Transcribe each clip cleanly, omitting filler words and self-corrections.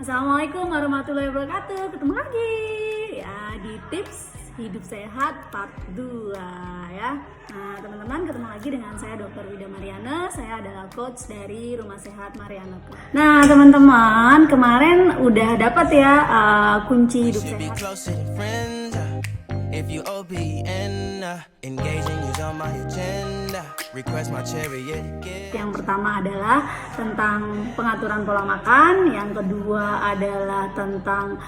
Assalamualaikum warahmatullahi wabarakatuh. Ketemu lagi ya di tips hidup sehat part 2 ya. Nah, teman-teman, ketemu lagi dengan saya Dr. Wida Mariana. Saya adalah coach dari Rumah Sehat Mariana. Nah, teman-teman, kemarin udah dapat ya kunci hidup sehat. If you OBN, engaging is on my agenda. Request my chariot. Yang pertama adalah tentang pengaturan pola makan, yang kedua adalah tentang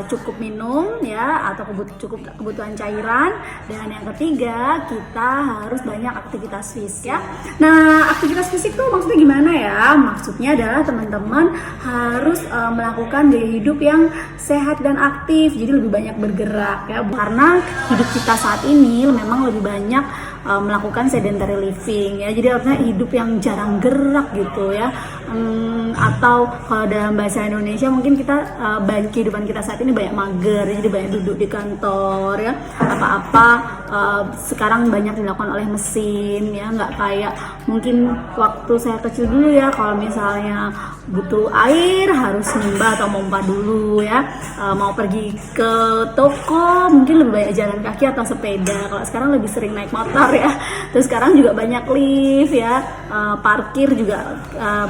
cukup minum ya atau cukup kebutuhan cairan, dan yang ketiga kita harus banyak aktivitas fisik ya. Nah, aktivitas fisik tuh maksudnya gimana ya? Maksudnya adalah teman-teman harus melakukan gaya hidup yang sehat dan aktif, jadi lebih banyak bergerak ya, karena hidup kita saat ini memang lebih banyak melakukan sedentary living ya, jadi artinya hidup yang jarang gerak gitu ya, atau kalau dalam bahasa Indonesia mungkin kita kehidupan kita saat ini banyak mager, jadi banyak duduk di kantor ya, apa-apa sekarang banyak dilakukan oleh mesin ya, nggak kayak mungkin waktu saya kecil dulu ya, kalau misalnya butuh air harus nimba atau mompa dulu ya, mau pergi ke toko mungkin lebih banyak jalan kaki atau sepeda, kalau sekarang lebih sering naik motor ya. Terus sekarang juga banyak lift ya, parkir juga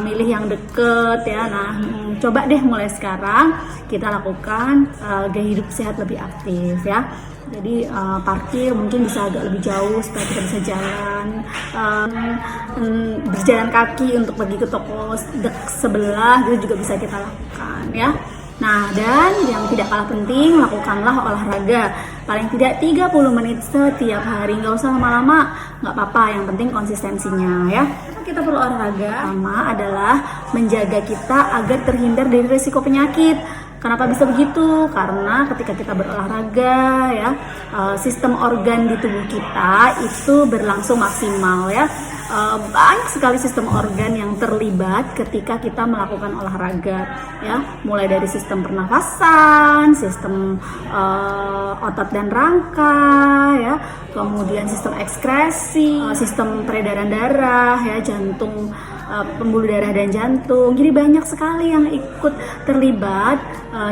milih yang deket ya. Nah, coba deh mulai sekarang kita lakukan gaya hidup sehat lebih aktif ya. Jadi parkir mungkin bisa agak lebih jauh supaya kita bisa jalan, berjalan kaki untuk pergi ke toko sebelah itu juga bisa kita lakukan ya. Nah, dan yang tidak kalah penting, lakukanlah olahraga paling tidak 30 menit setiap hari, nggak usah lama-lama, nggak apa-apa, yang penting konsistensinya ya. Kita perlu olahraga, pertama adalah menjaga kita agar terhindar dari risiko penyakit. Kenapa bisa begitu? Karena ketika kita berolahraga ya, sistem organ di tubuh kita itu berlangsung maksimal ya. Banyak sekali sistem organ yang terlibat ketika kita melakukan olahraga ya, mulai dari sistem pernafasan, sistem otot dan rangka ya, kemudian sistem ekskresi, sistem peredaran darah ya, jantung, pembuluh darah dan jantung. Jadi banyak sekali yang ikut terlibat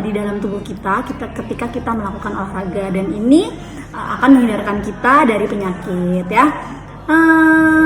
di dalam tubuh kita ketika kita melakukan olahraga, dan ini akan menghindarkan kita dari penyakit ya.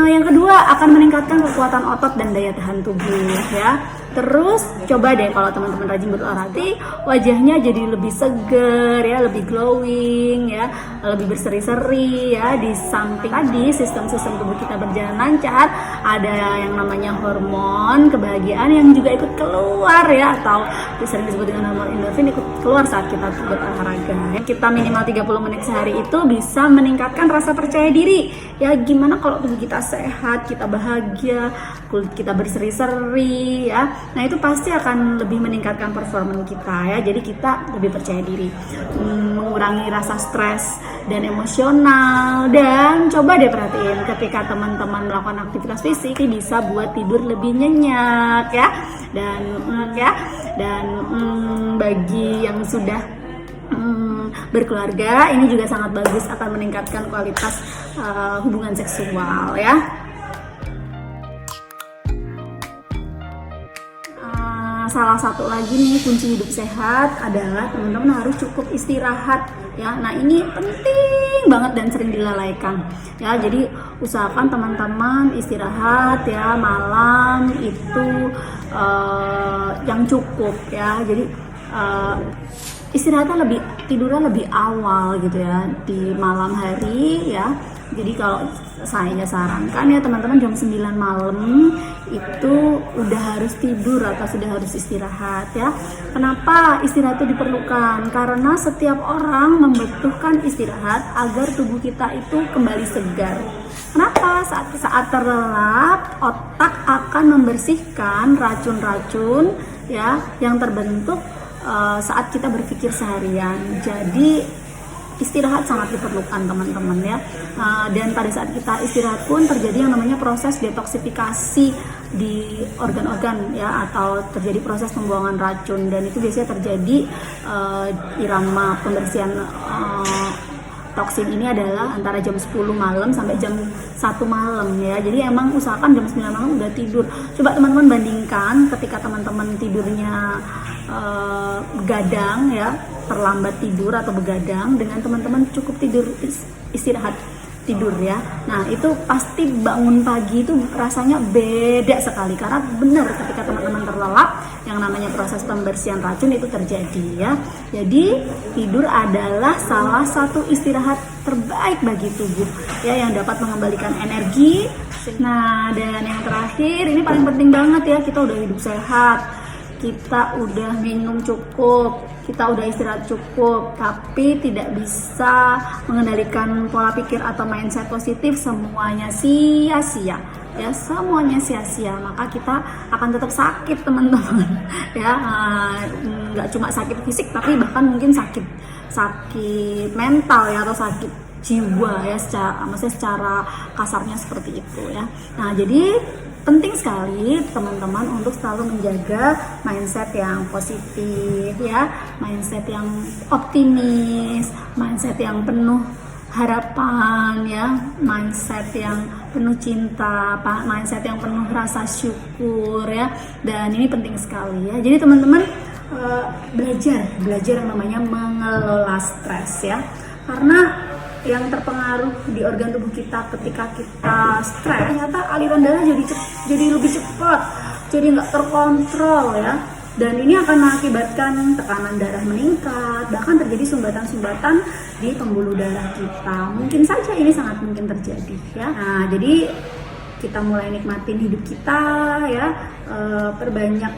Yang kedua akan meningkatkan kekuatan otot dan daya tahan tubuh ya. Terus coba deh kalau teman-teman rajin berolahraga, wajahnya jadi lebih seger ya, lebih glowing ya, lebih berseri-seri ya. Di samping tadi sistem-sistem tubuh kita berjalan lancar, ada yang namanya hormon kebahagiaan yang juga ikut keluar ya, atau sering disebut dengan hormon endorfin, ikut keluar saat kita berolahraga. Kita minimal 30 menit sehari itu bisa meningkatkan rasa percaya diri. Ya gimana kalau tubuh kita sehat, kita bahagia, kulit kita berseri-seri ya. Nah, itu pasti akan lebih meningkatkan performa kita ya. Jadi kita lebih percaya diri, mengurangi rasa stres dan emosional. Dan coba deh perhatiin ketika teman-teman melakukan aktivitas fisik, bisa buat tidur lebih nyenyak ya. Dan bagi yang sudah berkeluarga, ini juga sangat bagus, akan meningkatkan kualitas hubungan seksual ya. Salah satu lagi nih kunci hidup sehat adalah teman-teman harus cukup istirahat ya. Nah, ini penting banget dan sering dilalaikan ya. Jadi usahakan teman-teman istirahat ya malam itu yang cukup ya. Jadi istirahatnya tidurnya lebih awal gitu ya di malam hari ya. Jadi kalau saya sarankan ya teman-teman, jam 9 malam itu udah harus tidur atau sudah harus istirahat ya. Kenapa istirahat itu diperlukan? Karena setiap orang membutuhkan istirahat agar tubuh kita itu kembali segar. Kenapa? Saat terlelap, otak akan membersihkan racun-racun ya yang terbentuk saat kita berpikir seharian. Jadi istirahat sangat diperlukan teman-teman ya. Dan pada saat kita istirahat pun terjadi yang namanya proses detoksifikasi di organ-organ ya, atau terjadi proses pembuangan racun, dan itu biasanya terjadi irama pembersihan toksin ini adalah antara jam 10 malam sampai jam 1 malam ya. Jadi emang usahakan jam 9 malam udah tidur. Coba teman-teman bandingkan ketika teman-teman tidurnya begadang ya, terlambat tidur atau begadang, dengan teman-teman cukup tidur, istirahat tidur ya. Nah itu pasti bangun pagi itu rasanya beda sekali, karena benar ketika teman-teman terlelap, yang namanya proses pembersihan racun itu terjadi ya. Jadi tidur adalah salah satu istirahat terbaik bagi tubuh ya, yang dapat mengembalikan energi. Nah dan yang terakhir, ini paling penting banget ya, kita udah hidup sehat, kita udah minum cukup, kita udah istirahat cukup, tapi tidak bisa mengendalikan pola pikir atau mindset positif, semuanya sia-sia ya, semuanya sia-sia, maka kita akan tetap sakit teman-teman ya. Nggak cuma sakit fisik, tapi bahkan mungkin sakit mental ya, atau sakit jiwa ya, secara kasarnya seperti itu ya. Nah jadi penting sekali teman-teman untuk selalu menjaga mindset yang positif ya, mindset yang optimis, mindset yang penuh harapan ya, mindset yang penuh cinta, mindset yang penuh rasa syukur ya. Dan ini penting sekali ya. Jadi teman-teman belajar yang namanya mengelola stres ya, karena yang terpengaruh di organ tubuh kita ketika kita stres, ternyata aliran darah jadi lebih cepat, jadi nggak terkontrol ya. Dan ini akan mengakibatkan tekanan darah meningkat, bahkan terjadi sumbatan-sumbatan di pembuluh darah kita. Mungkin saja ini sangat mungkin terjadi ya. Nah jadi kita mulai nikmatin hidup kita ya, perbanyak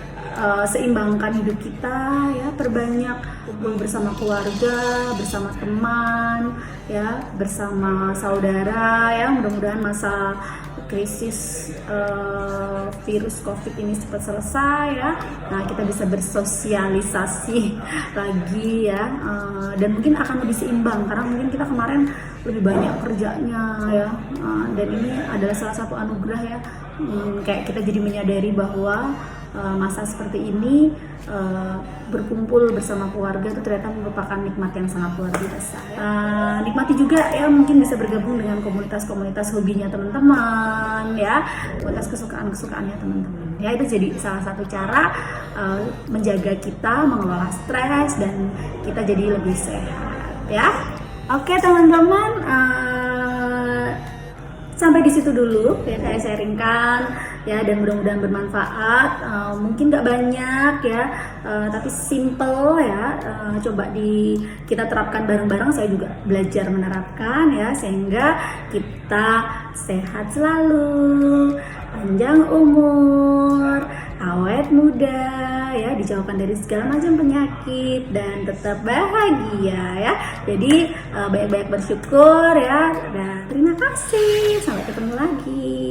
seimbangkan hidup kita ya, perbanyak kumpul bersama keluarga, bersama teman ya, bersama saudara ya. Mudah-mudahan masa krisis virus COVID ini cepat selesai ya. Nah kita bisa bersosialisasi lagi ya, dan mungkin akan lebih seimbang, karena mungkin kita kemarin lebih banyak kerjanya ya, dan ini adalah salah satu anugerah ya. Kayak kita jadi menyadari bahwa masa seperti ini berkumpul bersama keluarga itu ternyata merupakan nikmat yang sangat luar biasa ya. Nikmati juga ya, mungkin bisa bergabung dengan komunitas-komunitas hobinya teman-teman ya, komunitas kesukaannya teman-teman ya. Itu jadi salah satu cara menjaga kita mengelola stres dan kita jadi lebih sehat ya. Oke teman-teman, sampai di situ dulu ya saya sharingkan ya, dan mudah-mudahan bermanfaat. Mungkin nggak banyak ya, tapi simple ya. Coba kita terapkan bareng-bareng. Saya juga belajar menerapkan ya, sehingga kita sehat selalu, panjang umur, awet muda ya, dijauhkan dari segala macam penyakit dan tetap bahagia ya. Jadi banyak-banyak bersyukur ya, dan terima kasih, sampai ketemu lagi.